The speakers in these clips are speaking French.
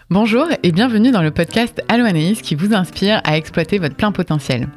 Bonjour et bienvenue dans le podcast Allo Anaïs qui vous inspire à exploiter votre plein potentiel.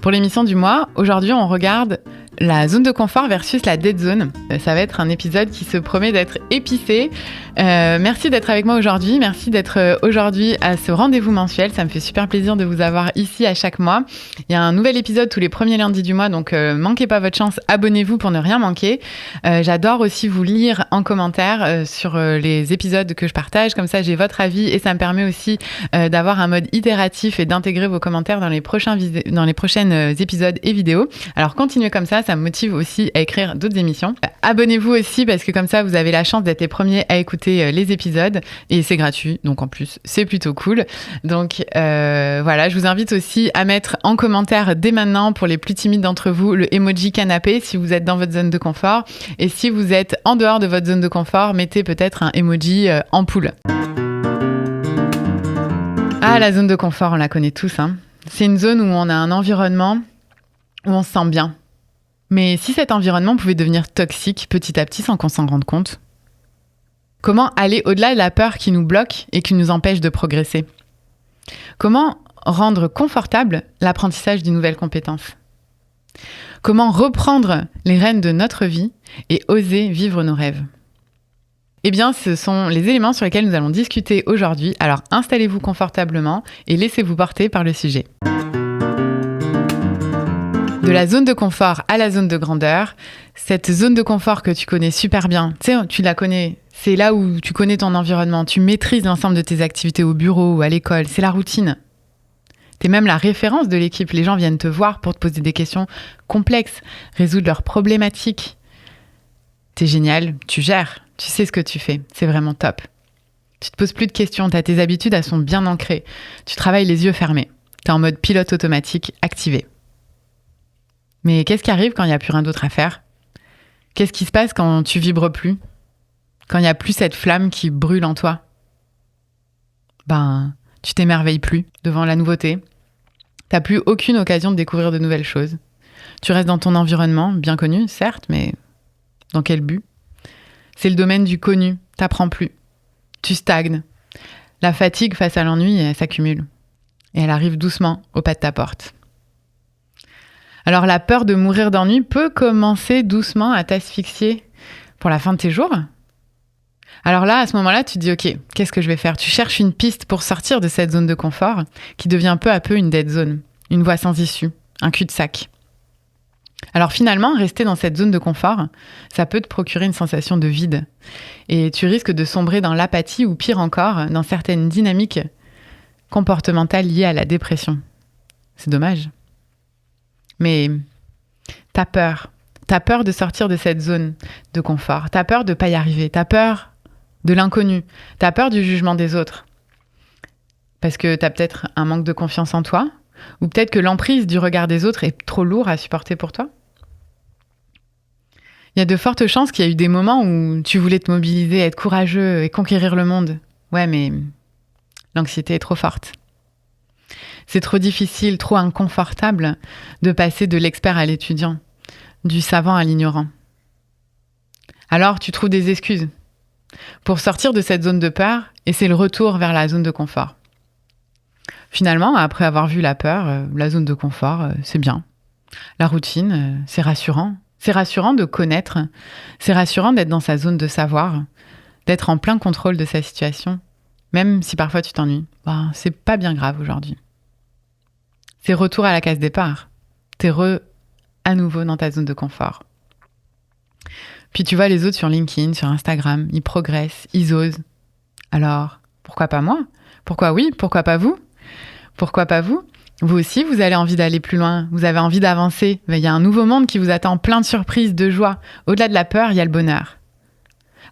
Pour l'émission du mois, aujourd'hui on regarde la zone de confort versus la dead zone. Ça va être un épisode qui se promet d'être épicé. Merci d'être avec moi aujourd'hui. Merci d'être aujourd'hui à ce rendez-vous mensuel. Ça me fait super plaisir de vous avoir ici à chaque mois. Il y a un nouvel épisode tous les premiers lundis du mois, donc manquez pas votre chance. Abonnez-vous pour ne rien manquer. J'adore aussi vous lire en commentaire sur les épisodes que je partage. Comme ça, j'ai votre avis et ça me permet aussi d'avoir un mode itératif et d'intégrer vos commentaires dans les prochains épisodes et vidéos. Alors continuez comme ça me motive aussi à écrire d'autres émissions. Abonnez-vous aussi parce que comme ça, vous avez la chance d'être les premiers à écouter les épisodes et c'est gratuit. Donc en plus, c'est plutôt cool. Donc voilà, je vous invite aussi à mettre en commentaire dès maintenant pour les plus timides d'entre vous le emoji canapé si vous êtes dans votre zone de confort. Et si vous êtes en dehors de votre zone de confort, mettez peut-être un emoji ampoule. Ah, la zone de confort, on la connaît tous, hein. C'est une zone où on a un environnement où on se sent bien. Mais si cet environnement pouvait devenir toxique petit à petit sans qu'on s'en rende compte? Comment aller au-delà de la peur qui nous bloque et qui nous empêche de progresser? Comment rendre confortable l'apprentissage d'une nouvelle compétence? Comment reprendre les rênes de notre vie et oser vivre nos rêves? Eh bien, ce sont les éléments sur lesquels nous allons discuter aujourd'hui. Alors installez-vous confortablement et laissez-vous porter par le sujet. De la zone de confort à la zone de grandeur, cette zone de confort que tu connais super bien, tu sais, tu la connais, c'est là où tu connais ton environnement, tu maîtrises l'ensemble de tes activités au bureau ou à l'école, c'est la routine. T'es même la référence de l'équipe, les gens viennent te voir pour te poser des questions complexes, résoudre leurs problématiques. T'es génial, tu gères, tu sais ce que tu fais, c'est vraiment top. Tu te poses plus de questions, tes habitudes, elles sont bien ancrées, tu travailles les yeux fermés, t'es en mode pilote automatique activé. Mais qu'est-ce qui arrive quand il n'y a plus rien d'autre à faire? Qu'est-ce qui se passe quand tu vibres plus? Quand il n'y a plus cette flamme qui brûle en toi? Tu t'émerveilles plus devant la nouveauté. T'as plus aucune occasion de découvrir de nouvelles choses. Tu restes dans ton environnement, bien connu, certes, mais dans quel but? C'est le domaine du connu, t'apprends plus. Tu stagnes. La fatigue face à l'ennui, elle s'accumule. Et elle arrive doucement au pas de ta porte. Alors la peur de mourir d'ennui peut commencer doucement à t'asphyxier pour la fin de tes jours. Alors là, à ce moment-là, tu te dis « Ok, qu'est-ce que je vais faire ?» Tu cherches une piste pour sortir de cette zone de confort qui devient peu à peu une dead zone, une voie sans issue, un cul-de-sac. Alors finalement, rester dans cette zone de confort, ça peut te procurer une sensation de vide. Et tu risques de sombrer dans l'apathie ou pire encore, dans certaines dynamiques comportementales liées à la dépression. C'est dommage. Mais t'as peur de sortir de cette zone de confort, t'as peur de pas y arriver, t'as peur de l'inconnu, t'as peur du jugement des autres. Parce que t'as peut-être un manque de confiance en toi, ou peut-être que l'emprise du regard des autres est trop lourd à supporter pour toi. Il y a de fortes chances qu'il y a eu des moments où tu voulais te mobiliser, être courageux et conquérir le monde. Ouais, mais l'anxiété est trop forte. C'est trop difficile, trop inconfortable de passer de l'expert à l'étudiant, du savant à l'ignorant. Alors, tu trouves des excuses pour sortir de cette zone de peur et c'est le retour vers la zone de confort. Finalement, après avoir vu la peur, la zone de confort, c'est bien. La routine, c'est rassurant. C'est rassurant de connaître. C'est rassurant d'être dans sa zone de savoir, d'être en plein contrôle de sa situation. Même si parfois tu t'ennuies, c'est pas bien grave aujourd'hui. C'est retour à la case départ. T'es à nouveau dans ta zone de confort. Puis tu vois les autres sur LinkedIn, sur Instagram, ils progressent, ils osent. Alors, pourquoi pas moi? Pourquoi oui? Pourquoi pas vous? Pourquoi pas vous? Vous aussi, vous avez envie d'aller plus loin, vous avez envie d'avancer. Il y a un nouveau monde qui vous attend, plein de surprises, de joie. Au-delà de la peur, il y a le bonheur.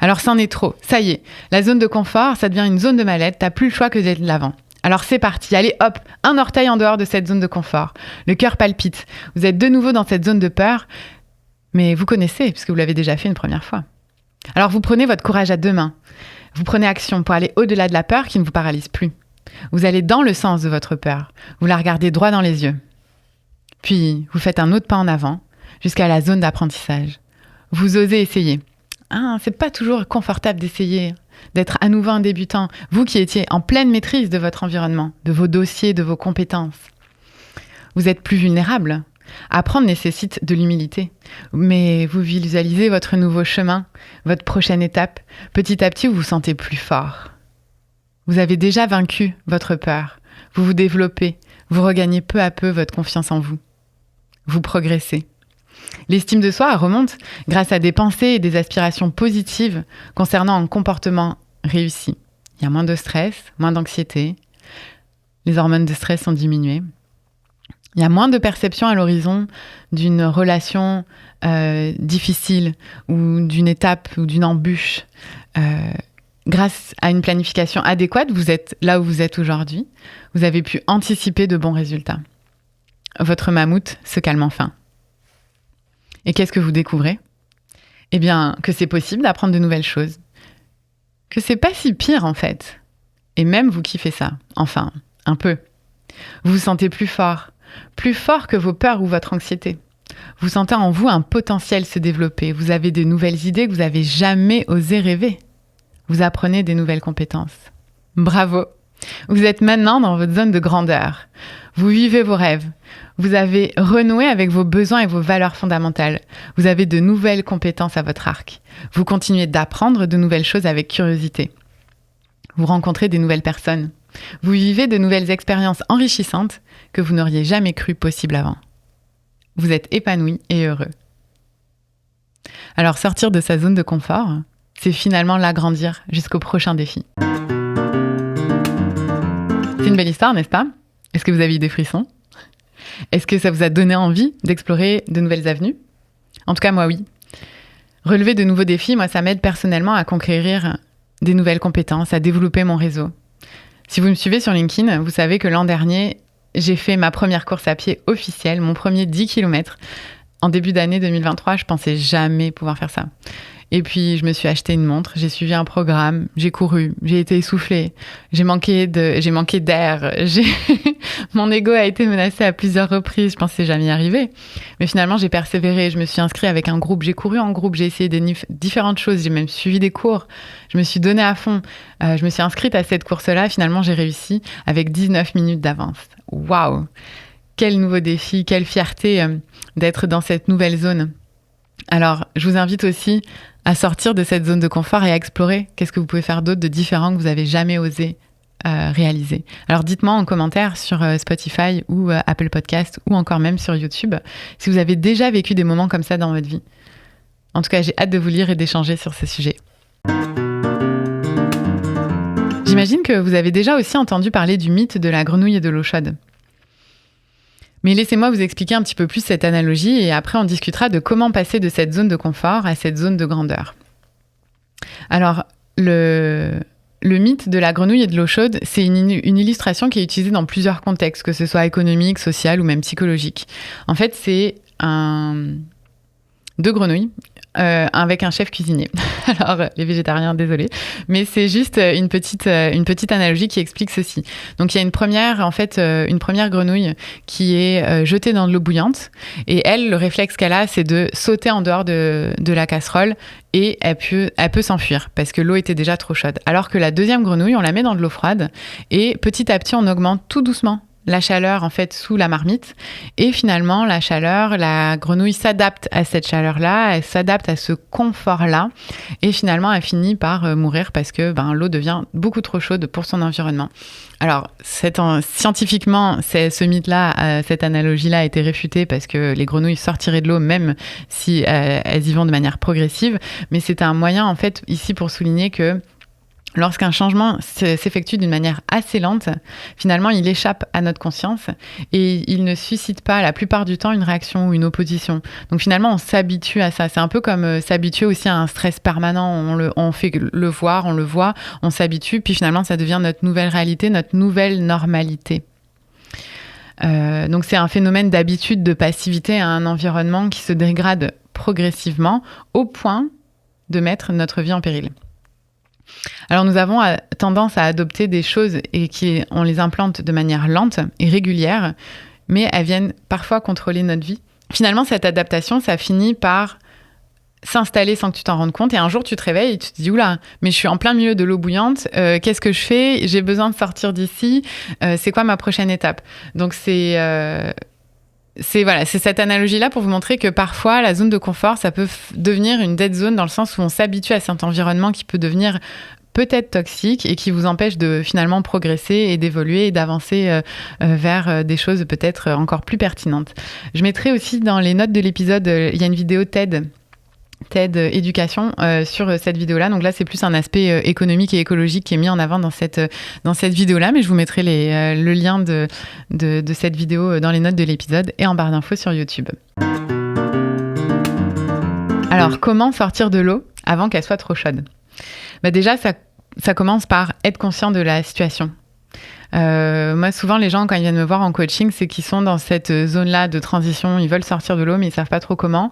Alors c'en est trop, ça y est. La zone de confort, ça devient une zone de mal-être, t'as plus le choix que d'être de l'avant. Alors c'est parti, allez hop, un orteil en dehors de cette zone de confort. Le cœur palpite, vous êtes de nouveau dans cette zone de peur, mais vous connaissez, puisque vous l'avez déjà fait une première fois. Alors vous prenez votre courage à deux mains, vous prenez action pour aller au-delà de la peur qui ne vous paralyse plus. Vous allez dans le sens de votre peur, vous la regardez droit dans les yeux. Puis vous faites un autre pas en avant, jusqu'à la zone d'apprentissage. Vous osez essayer. C'est pas toujours confortable d'essayer. d'être à nouveau un débutant, vous qui étiez en pleine maîtrise de votre environnement, de vos dossiers, de vos compétences. Vous êtes plus vulnérable. Apprendre nécessite de l'humilité, mais vous visualisez votre nouveau chemin, votre prochaine étape. Petit à petit, vous vous sentez plus fort. Vous avez déjà vaincu votre peur. Vous vous développez, vous regagnez peu à peu votre confiance en vous. Vous progressez. L'estime de soi remonte grâce à des pensées et des aspirations positives concernant un comportement réussi. Il y a moins de stress, moins d'anxiété. Les hormones de stress sont diminuées. Il y a moins de perception à l'horizon d'une relation difficile ou d'une étape ou d'une embûche. Grâce à une planification adéquate, vous êtes là où vous êtes aujourd'hui. Vous avez pu anticiper de bons résultats. Votre mammouth se calme enfin. Et qu'est-ce que vous découvrez ? Eh bien, que c'est possible d'apprendre de nouvelles choses. Que c'est pas si pire en fait. Et même vous kiffez ça. Enfin, un peu. Vous vous sentez plus fort que vos peurs ou votre anxiété. Vous sentez en vous un potentiel se développer. Vous avez de nouvelles idées que vous n'avez jamais osé rêver. Vous apprenez des nouvelles compétences. Bravo! Vous êtes maintenant dans votre zone de grandeur. Vous vivez vos rêves. Vous avez renoué avec vos besoins et vos valeurs fondamentales. Vous avez de nouvelles compétences à votre arc. Vous continuez d'apprendre de nouvelles choses avec curiosité. Vous rencontrez des nouvelles personnes. Vous vivez de nouvelles expériences enrichissantes que vous n'auriez jamais cru possibles avant. Vous êtes épanoui et heureux. Alors sortir de sa zone de confort, c'est finalement l'agrandir jusqu'au prochain défi. C'est une belle histoire, n'est-ce pas ? Est-ce que vous avez eu des frissons ? Est-ce que ça vous a donné envie d'explorer de nouvelles avenues ? En tout cas, moi, oui. Relever de nouveaux défis, moi, ça m'aide personnellement à conquérir des nouvelles compétences, à développer mon réseau. Si vous me suivez sur LinkedIn, vous savez que l'an dernier, j'ai fait ma première course à pied officielle, mon premier 10 km. En début d'année 2023, je pensais jamais pouvoir faire ça. Et puis, je me suis acheté une montre, j'ai suivi un programme, j'ai couru, j'ai été essoufflée, j'ai manqué d'air, mon ego a été menacé à plusieurs reprises, je pensais jamais y arriver. Mais finalement, j'ai persévéré, je me suis inscrite avec un groupe, j'ai couru en groupe, j'ai essayé différentes choses, j'ai même suivi des cours, je me suis donnée à fond, je me suis inscrite à cette course-là, finalement, j'ai réussi avec 19 minutes d'avance. Waouh! Quel nouveau défi, quelle fierté d'être dans cette nouvelle zone. Alors, je vous invite aussi à sortir de cette zone de confort et à explorer qu'est-ce que vous pouvez faire d'autre de différent que vous n'avez jamais osé réaliser. Alors, dites-moi en commentaire sur Spotify ou Apple Podcast ou encore même sur YouTube si vous avez déjà vécu des moments comme ça dans votre vie. En tout cas, j'ai hâte de vous lire et d'échanger sur ce sujet. J'imagine que vous avez déjà aussi entendu parler du mythe de la grenouille et de l'eau chaude. Mais laissez-moi vous expliquer un petit peu plus cette analogie et après on discutera de comment passer de cette zone de confort à cette zone de grandeur. Alors, le mythe de la grenouille et de l'eau chaude, c'est une illustration qui est utilisée dans plusieurs contextes, que ce soit économique, social ou même psychologique. En fait, c'est deux grenouilles avec un chef cuisinier. Alors, les végétariens, désolé, mais c'est juste une petite analogie qui explique ceci. Donc, il y a une première grenouille qui est jetée dans de l'eau bouillante et elle, le réflexe qu'elle a, c'est de sauter en dehors de la casserole et elle peut s'enfuir parce que l'eau était déjà trop chaude. Alors que la deuxième grenouille, on la met dans de l'eau froide et petit à petit, on augmente tout doucement la chaleur en fait sous la marmite et finalement la grenouille s'adapte à cette chaleur-là, elle s'adapte à ce confort-là et finalement elle finit par mourir parce que l'eau devient beaucoup trop chaude pour son environnement. Alors scientifiquement, ce mythe-là, cette analogie-là a été réfutée parce que les grenouilles sortiraient de l'eau même si elles y vont de manière progressive, mais c'est un moyen en fait ici pour souligner que lorsqu'un changement s'effectue d'une manière assez lente, finalement, il échappe à notre conscience et il ne suscite pas, la plupart du temps, une réaction ou une opposition. Donc finalement, on s'habitue à ça. C'est un peu comme s'habituer aussi à un stress permanent. On fait le voir, on le voit, on s'habitue, puis finalement, ça devient notre nouvelle réalité, notre nouvelle normalité. Donc c'est un phénomène d'habitude, de passivité à un environnement qui se dégrade progressivement au point de mettre notre vie en péril. Alors nous avons tendance à adopter des choses et on les implante de manière lente et régulière, mais elles viennent parfois contrôler notre vie. Finalement, cette adaptation, ça finit par s'installer sans que tu t'en rendes compte. Et un jour, tu te réveilles et tu te dis, oula, mais je suis en plein milieu de l'eau bouillante. Qu'est-ce que je fais ? J'ai besoin de sortir d'ici. C'est quoi ma prochaine étape ? Donc, c'est cette analogie-là pour vous montrer que parfois, la zone de confort, ça peut devenir une dead zone dans le sens où on s'habitue à cet environnement qui peut devenir peut-être toxique et qui vous empêche de finalement progresser et d'évoluer et d'avancer vers des choses peut-être encore plus pertinentes. Je mettrai aussi dans les notes de l'épisode, il y a une vidéo TED éducation sur cette vidéo-là. Donc là, c'est plus un aspect économique et écologique qui est mis en avant dans cette vidéo-là, mais je vous mettrai le lien de cette vidéo dans les notes de l'épisode et en barre d'infos sur YouTube. Alors, comment sortir de l'eau avant qu'elle soit trop chaude ? Déjà, ça commence par être conscient de la situation. Moi, souvent, les gens, quand ils viennent me voir en coaching, c'est qu'ils sont dans cette zone-là de transition. Ils veulent sortir de l'eau, mais ils savent pas trop comment.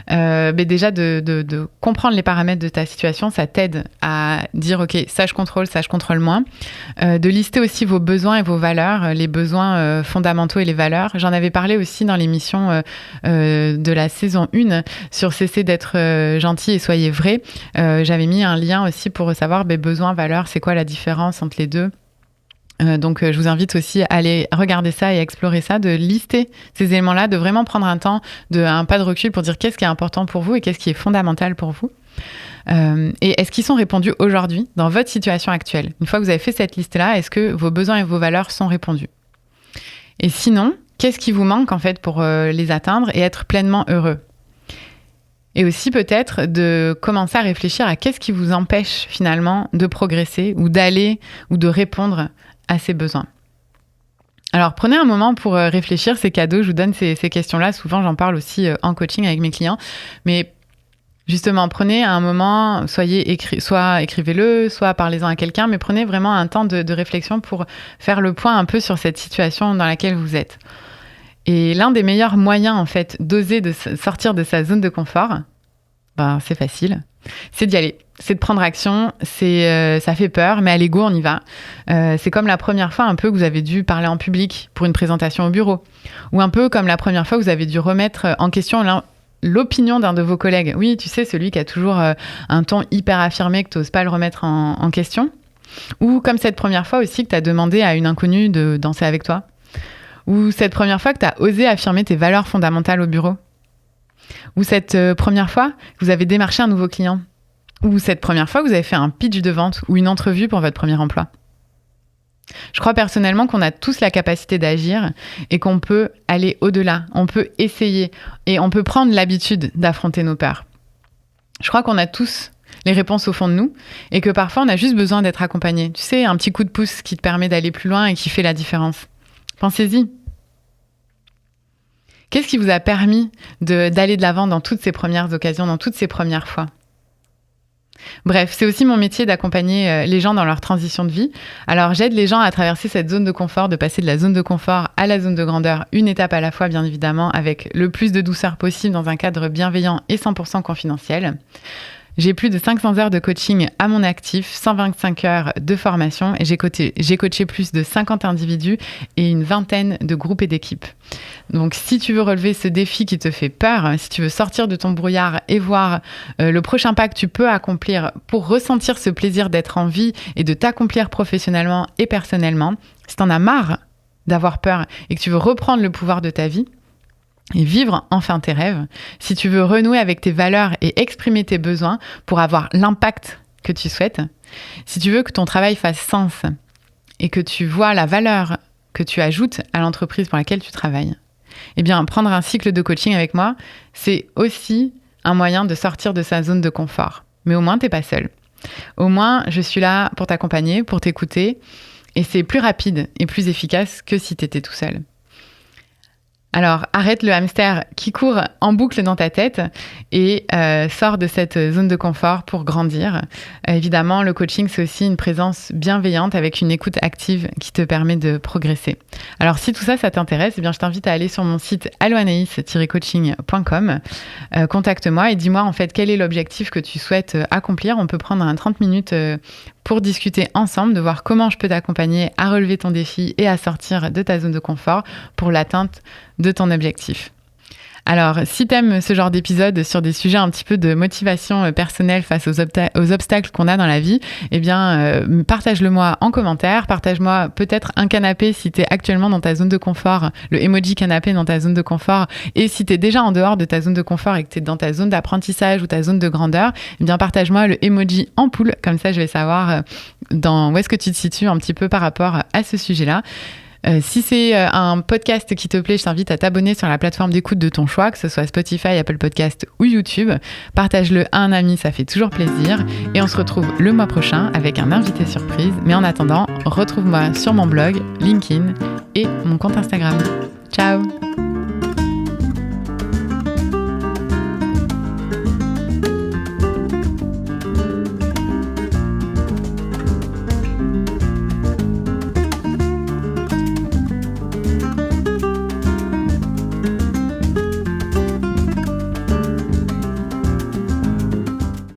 Déjà, de comprendre les paramètres de ta situation, ça t'aide à dire, OK, ça, je contrôle moins. De lister aussi vos besoins et vos valeurs, les besoins fondamentaux et les valeurs. J'en avais parlé aussi dans l'émission de la saison 1 sur Cessez d'être gentil et soyez vrai. J'avais mis un lien aussi pour savoir besoins, valeurs, c'est quoi la différence entre les deux. Donc, je vous invite aussi à aller regarder ça et explorer ça, de lister ces éléments-là, de vraiment prendre un pas de recul pour dire qu'est-ce qui est important pour vous et qu'est-ce qui est fondamental pour vous. Et est-ce qu'ils sont répondus aujourd'hui dans votre situation actuelle ? Une fois que vous avez fait cette liste-là, est-ce que vos besoins et vos valeurs sont répondus ? Et sinon, qu'est-ce qui vous manque en fait pour les atteindre et être pleinement heureux ? Et aussi peut-être de commencer à réfléchir à qu'est-ce qui vous empêche finalement de progresser ou d'aller ou de répondre à ces besoins. Alors, prenez un moment pour réfléchir, c'est cadeau, je vous donne ces questions-là. Souvent, j'en parle aussi en coaching avec mes clients. Mais justement, prenez un moment, soit écrivez-le, soit parlez-en à quelqu'un, mais prenez vraiment un temps de réflexion pour faire le point un peu sur cette situation dans laquelle vous êtes. Et l'un des meilleurs moyens, en fait, d'oser de sortir de sa zone de confort, c'est facile, c'est d'y aller. C'est de prendre action, ça fait peur, mais allez go, on y va. C'est comme la première fois un peu que vous avez dû parler en public pour une présentation au bureau. Ou un peu comme la première fois que vous avez dû remettre en question l'opinion d'un de vos collègues. Oui, tu sais, celui qui a toujours un ton hyper affirmé, que tu n'oses pas le remettre en question. Ou comme cette première fois aussi que tu as demandé à une inconnue de danser avec toi. Ou cette première fois que tu as osé affirmer tes valeurs fondamentales au bureau. Ou cette première fois que vous avez démarché un nouveau client. Ou cette première fois que vous avez fait un pitch de vente ou une entrevue pour votre premier emploi. Je crois personnellement qu'on a tous la capacité d'agir et qu'on peut aller au-delà. On peut essayer et on peut prendre l'habitude d'affronter nos peurs. Je crois qu'on a tous les réponses au fond de nous et que parfois on a juste besoin d'être accompagné. Tu sais, un petit coup de pouce qui te permet d'aller plus loin et qui fait la différence. Pensez-y. Qu'est-ce qui vous a permis d'aller de l'avant dans toutes ces premières occasions, dans toutes ces premières fois ? Bref, c'est aussi mon métier d'accompagner les gens dans leur transition de vie. Alors, j'aide les gens à traverser cette zone de confort, de passer de la zone de confort à la zone de grandeur, une étape à la fois, bien évidemment, avec le plus de douceur possible dans un cadre bienveillant et 100% confidentiel. J'ai plus de 500 heures de coaching à mon actif, 125 heures de formation et j'ai coaché plus de 50 individus et une vingtaine de groupes et d'équipes. Donc, si tu veux relever ce défi qui te fait peur, si tu veux sortir de ton brouillard et voir le prochain pas que tu peux accomplir pour ressentir ce plaisir d'être en vie et de t'accomplir professionnellement et personnellement, si t'en as marre d'avoir peur et que tu veux reprendre le pouvoir de ta vie, et vivre enfin tes rêves, si tu veux renouer avec tes valeurs et exprimer tes besoins pour avoir l'impact que tu souhaites, si tu veux que ton travail fasse sens et que tu vois la valeur que tu ajoutes à l'entreprise pour laquelle tu travailles, eh bien, prendre un cycle de coaching avec moi, c'est aussi un moyen de sortir de sa zone de confort. Mais au moins, t'es pas seul. Au moins, je suis là pour t'accompagner, pour t'écouter, et c'est plus rapide et plus efficace que si t'étais tout seul. Alors, arrête le hamster qui court en boucle dans ta tête et sors de cette zone de confort pour grandir. Évidemment, le coaching, c'est aussi une présence bienveillante avec une écoute active qui te permet de progresser. Alors, si tout ça, ça t'intéresse, eh bien, je t'invite à aller sur mon site alloanaïs-coaching.com. Contacte-moi et dis-moi en fait quel est l'objectif que tu souhaites accomplir. On peut prendre un 30 minutes pour discuter ensemble, de voir comment je peux t'accompagner à relever ton défi et à sortir de ta zone de confort pour l'atteinte de ton objectif. Alors, si t'aimes ce genre d'épisode sur des sujets un petit peu de motivation personnelle face aux obstacles qu'on a dans la vie, eh bien, partage-le moi en commentaire. Partage-moi peut-être un canapé si t'es actuellement dans ta zone de confort, le emoji canapé dans ta zone de confort. Et si t'es déjà en dehors de ta zone de confort et que t'es dans ta zone d'apprentissage ou ta zone de grandeur, eh bien, partage-moi le emoji ampoule. Comme ça, je vais savoir où est-ce que tu te situes un petit peu par rapport à ce sujet-là. Si c'est un podcast qui te plaît, je t'invite à t'abonner sur la plateforme d'écoute de ton choix, que ce soit Spotify, Apple Podcast ou YouTube. Partage-le à un ami, ça fait toujours plaisir. Et on se retrouve le mois prochain avec un invité surprise. Mais en attendant, retrouve-moi sur mon blog, LinkedIn et mon compte Instagram. Ciao!